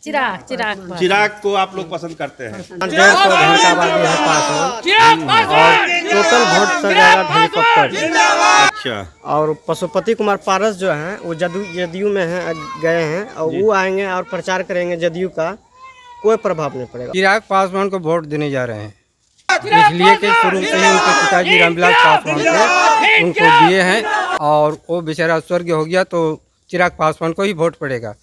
चिराग चिराग पर। चिराग को आप लोग पसंद करते हैं? 150 घर का आबादी है पास में और टोटल वोट सर जाएगा हेलीकॉप्टर। अच्छा, और पशुपति कुमार पारस जो हैं वो जदयू में हैं, गए हैं और वो आएंगे और प्रचार करेंगे जदयू का, कोई प्रभाव नहीं पड़ेगा। चिराग पासवान को वोट देने जा रहे हैं, इसलिए कि शुरू से ही उनके पिताजी रामविलास पासवान थे, उनको दिए हैं और वो बेचारा स्वर्गीय हो गया तो चिराग पासवान को ही वोट पड़ेगा।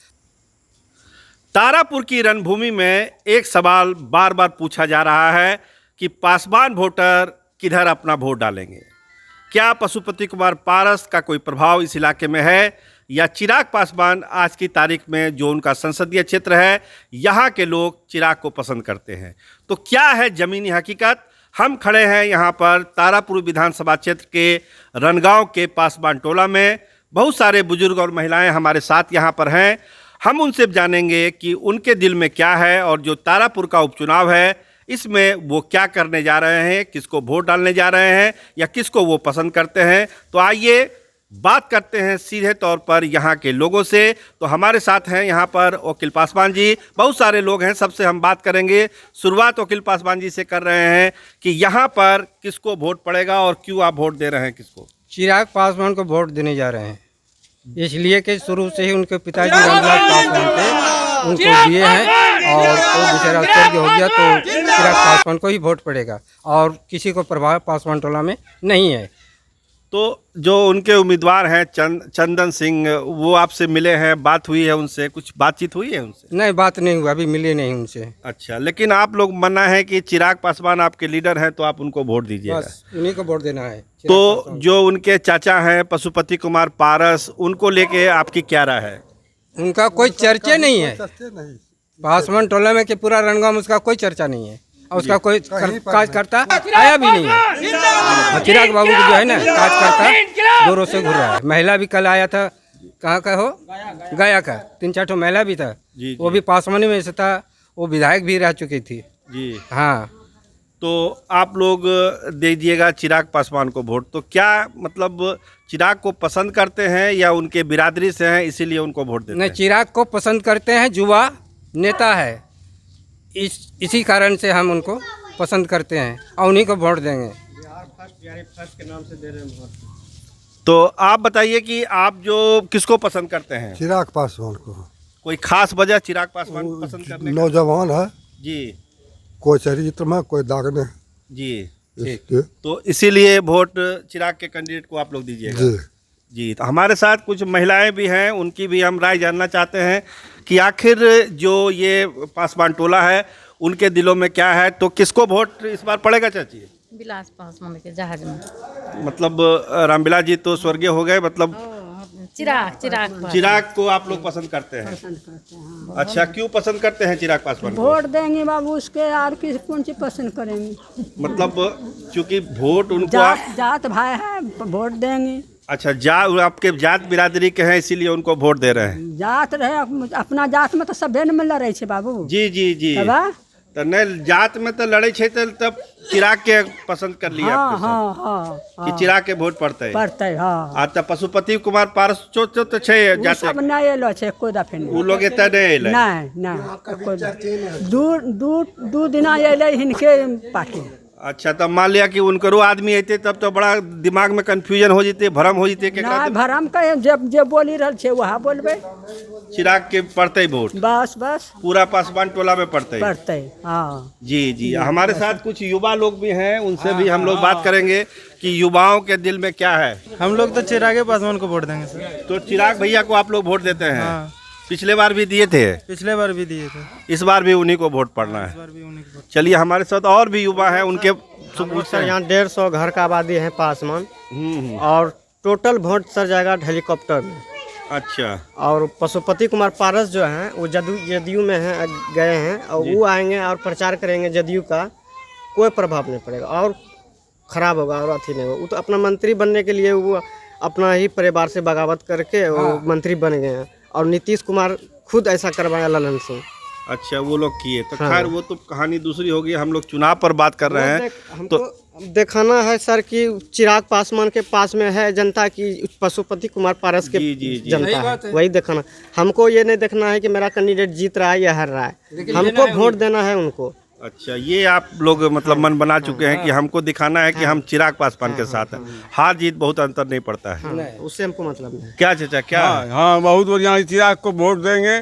तारापुर की रणभूमि में एक सवाल बार बार पूछा जा रहा है कि पासवान वोटर किधर अपना वोट डालेंगे। क्या पशुपति कुमार पारस का कोई प्रभाव इस इलाके में है, या चिराग पासवान आज की तारीख में जो उनका संसदीय क्षेत्र है यहाँ के लोग चिराग को पसंद करते हैं? तो क्या है ज़मीनी हकीकत? हम खड़े हैं यहाँ पर तारापुर विधानसभा क्षेत्र के रनगांव के पासवान टोला में। बहुत सारे बुजुर्ग और महिलाएं हमारे साथ यहाँ पर हैं। हम उनसे जानेंगे कि उनके दिल में क्या है और जो तारापुर का उपचुनाव है इसमें वो क्या करने जा रहे हैं, किसको वोट डालने जा रहे हैं या किसको वो पसंद करते हैं। तो आइए बात करते हैं सीधे तौर पर यहाँ के लोगों से। तो हमारे साथ हैं यहाँ पर वकील पासवान जी, बहुत सारे लोग हैं, सबसे हम बात करेंगे। शुरुआत वकील पासवान जी से कर रहे हैं कि यहाँ पर किसको वोट पड़ेगा और क्यों आप वोट दे रहे हैं किसको? चिराग पासवान को वोट देने जा रहे हैं, इसलिए कि शुरू से ही उनके पिताजी रामविलास पासवान थे, उनको दिए हैं और वो बेचारा स्वर्गीय हो गया तो चिराग पासवान को ही वोट पड़ेगा और किसी को प्रभाव पासवान टोला में नहीं है। तो जो उनके उम्मीदवार हैं चंदन सिंह, वो आपसे मिले हैं, बात हुई है उनसे, कुछ बातचीत हुई है उनसे? नहीं, बात नहीं हुआ, अभी मिले नहीं उनसे। अच्छा, लेकिन आप लोग मना है कि चिराग पासवान आपके लीडर हैं तो आप उनको वोट दीजिएगा। बस उन्हीं को वोट देना है। तो जो उनके चाचा हैं पशुपति कुमार पारस, उनको लेके आपकी क्या राय है? उनका कोई चर्चा नहीं है पासवान टोला में, कि पूरा रणगांव में उसका कोई चर्चा नहीं है और उसका कोई कार्यकर्ता आया भी नहीं है। और चिराग बाबू जो है ना कार्यकर्ता दूरों से घूर रहा है। महिला भी कल आया था, कहाँ का हो, गया का 3-4 ठो महिला भी था जी, वो भी पासवानी में से था, वो विधायक भी रह चुकी थी जी। हाँ, तो आप लोग दे दीजिएगा चिराग पासवान को वोट। तो क्या मतलब चिराग को पसंद करते हैं या उनके बिरादरी से हैं इसीलिए उनको वोट देते नहीं, हैं? चिराग को पसंद करते हैं, युवा नेता है, इसी कारण से हम उनको पसंद करते हैं और उन्हीं को वोट देंगे। के नाम से दे रहे हैं वोट। तो आप बताइए कि आप जो किसको पसंद करते हैं? चिराग पासवान को। कोई खास वजह चिराग पासवान को पसंद करने का? नौजवान है जी कोई चरित्र में कोई दाग नहीं जी, ठीक। इसके। तो इसीलिए वोट चिराग के कैंडिडेट को आप लोग दीजिएगा जी जी। तो हमारे साथ कुछ महिलाएं भी हैं, उनकी भी हम राय जानना चाहते हैं कि आखिर जो ये पासवान टोला है उनके दिलों में क्या है। तो किसको वोट इस बार पड़ेगा चाची? विलास पासवान के जहाज में। मतलब रामविलास जी तो स्वर्गीय हो गए, मतलब चिराग चिराग पर। चिराग को आप लोग पसंद करते हैं? अच्छा, क्यों पसंद करते हैं चिराग पासवान को? वोट देंगे बाबू उसके, और किस कौन सी पसंद करेंगे? मतलब क्योंकि वोट उनको जात भाई है, वोट देंगे। अच्छा, आपके जात बिरादरी के हैं इसीलिए उनको वोट दे रहे हैं? जात रहे अपना जात में तो सभे न लड़े छे बाबू। जी जी जी। तो नहीं, जात में तो लड़े छे तब चिराग के पसंद कर लिया हाँ आपने हाँ सब। हाँ कि चिराग के वोट पड़ते पड़ते हाँ। आ तो पशुपति कुमार पारस तो छे उ जाते, सब नहीं एलो छे कोई दफे उ लोग एते नहीं एले। नहीं दू दिना एले हिनके पार्टी। अच्छा, तब मान लिया कि उनकरो आदमी अते तब तो बड़ा दिमाग में कंफ्यूजन हो जते, भ्रम हो जते। ना भरम कहे जब जे बोली रहल छे वहाँ बोलबे। चिराग के पड़ते वोट बस बस पूरा पासवान टोला में पड़ते हाँ जी जी। हमारे साथ कुछ युवा लोग भी हैं, उनसे भी हम लोग बात करेंगे कि युवाओं के दिल में क्या है। हम लोग तो चिराग पासवान को वोट देंगे सर। तो चिराग भैया को आप लोग वोट देते हैं? हाँ। पिछले बार भी दिए थे, पिछले बार भी दिए थे, इस बार भी उन्हीं को वोट पड़ना इस है। बार भी उन्हीं को वोट। चलिए हमारे साथ और भी युवा हैं, उनके सर यहाँ 150 घर का आबादी है पासवान और टोटल वोट सर जाएगा हेलीकॉप्टर में। अच्छा, और पशुपति कुमार पारस जो हैं वो जदयू में हैं, गए हैं और वो आएंगे और प्रचार करेंगे जदयू का, कोई प्रभाव नहीं पड़ेगा और ख़राब होगा और अथी नहीं होगा। वो तो अपना मंत्री बनने के लिए वो अपना ही परिवार से बगावत करके वो मंत्री बन गए हैं। और नीतीश कुमार खुद ऐसा करवाया ललन सिंह, अच्छा, वो लोग किए तो हाँ। खैर वो तो कहानी दूसरी होगी, हम लोग चुनाव पर बात कर रहे हैं। हमको दिखाना है सर कि चिराग पासवान के पास में है जनता की पशुपति कुमार पारस के जी, जी, जी। जनता सही है, बात है। वही दिखाना। हमको ये नहीं देखना है कि मेरा कैंडिडेट जीत रहा है या हार रहा है, हमको वोट देना है उनको। अच्छा, ये आप लोग मतलब मन बना चुके हैं कि हमको दिखाना है कि हम चिराग पासवान के साथ हैं, हार जीत बहुत अंतर नहीं पड़ता है। उससे हमको मतलब नहीं। क्या चाचा, क्या हाँ, बहुत बढ़िया, चिराग को वोट देंगे।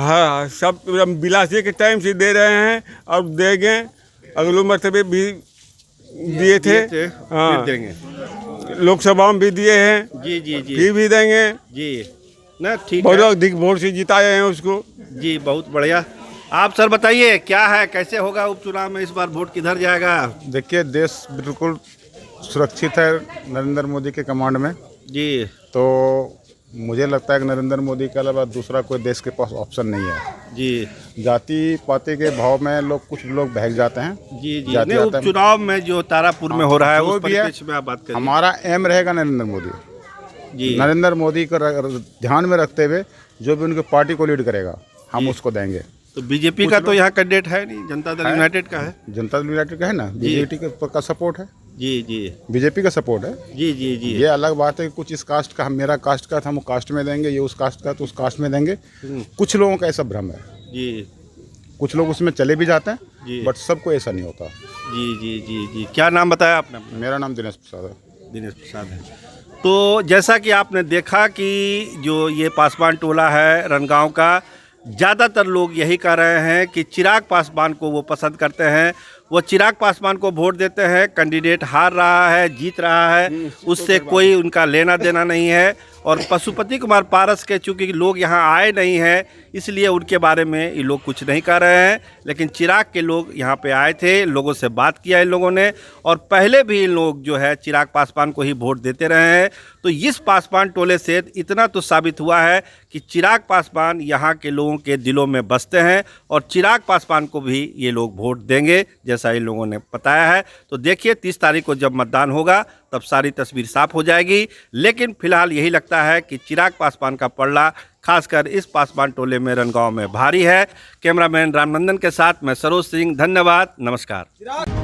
हाँ, सब बिलासी के टाइम से दे रहे हैं और देंगे, अगले मरतबे भी दिए थे। फिर देंगे, लोकसभा में भी दिए हैं, जी जी जी फिर भी देंगे। जी, ना ठीक है बहुत अधिक वोट से जिताए हैं उसको। जी, बहुत बढ़िया। आप सर बताइए क्या है, कैसे होगा उपचुनाव में इस बार वोट किधर जाएगा? देखिए, देश बिल्कुल सुरक्षित है नरेंद्र मोदी के कमांड में। जी, तो मुझे लगता है कि नरेंद्र मोदी के अलावा दूसरा कोई देश के पास ऑप्शन नहीं है। जी जाति पाति के भाव में कुछ लोग बहक जाते हैं। जी जी, जाति नहीं, आता है। उपचुनाव में जो तारापुर में हो रहा है जो उस भी है, परिप्रेक्ष्य में आप बात करिए। हमारा एम रहेगा नरेंद्र मोदी। जी, नरेंद्र मोदी को ध्यान में रखते हुए जो भी उनकी पार्टी को लीड करेगा हम उसको देंगे। तो बीजेपी का तो यहाँ कैंडिडेट है नहीं, जनता दल यूनाइटेड का है। जनता दल यूनाइटेड का है ना, बीजेपी का सपोर्ट है, जी जी बीजेपी का सपोर्ट है। जी जी जी, ये अलग बात है कि कुछ इस कास्ट का, हम मेरा कास्ट का था, हम कास्ट में देंगे, ये उस कास्ट का तो उस कास्ट में देंगे। कुछ लोगों का ऐसा भ्रम है, जी कुछ लोग उसमें चले भी जाते जी। हैं, बट सबको ऐसा नहीं होता। जी जी जी जी, क्या नाम बताया आपने? मेरा नाम दिनेश प्रसाद है। दिनेश प्रसाद है। तो जैसा कि आपने देखा कि जो ये पासवान टोला है रनगांव का, ज़्यादातर लोग यही कह रहे हैं कि चिराग पासवान को वो पसंद करते हैं, वो चिराग पासवान को वोट देते हैं। कैंडिडेट हार रहा है, जीत रहा है, उससे कोई उनका लेना देना नहीं है। और पशुपति कुमार पारस के चूँकि लोग यहाँ आए नहीं हैं, इसलिए उनके बारे में ये लोग कुछ नहीं कह रहे हैं। लेकिन चिराग के लोग यहाँ पे आए थे, लोगों से बात किया इन लोगों ने, और पहले भी इन लोग जो है चिराग पासवान को ही वोट देते रहे हैं। तो इस पासवान टोले से इतना तो साबित हुआ है कि चिराग पासवान यहाँ के लोगों के दिलों में बसते हैं, और चिराग पासवान को भी ये लोग वोट देंगे जैसा इन लोगों ने बताया है। तो देखिए 30 तारीख को जब मतदान होगा तब सारी तस्वीर साफ हो जाएगी। लेकिन फिलहाल यही लगता है कि चिराग पासवान का पलड़ा खासकर इस पासवान टोले में रनगांव में भारी है। कैमरामैन रामनंदन के साथ मैं सरोज सिंह, धन्यवाद, नमस्कार।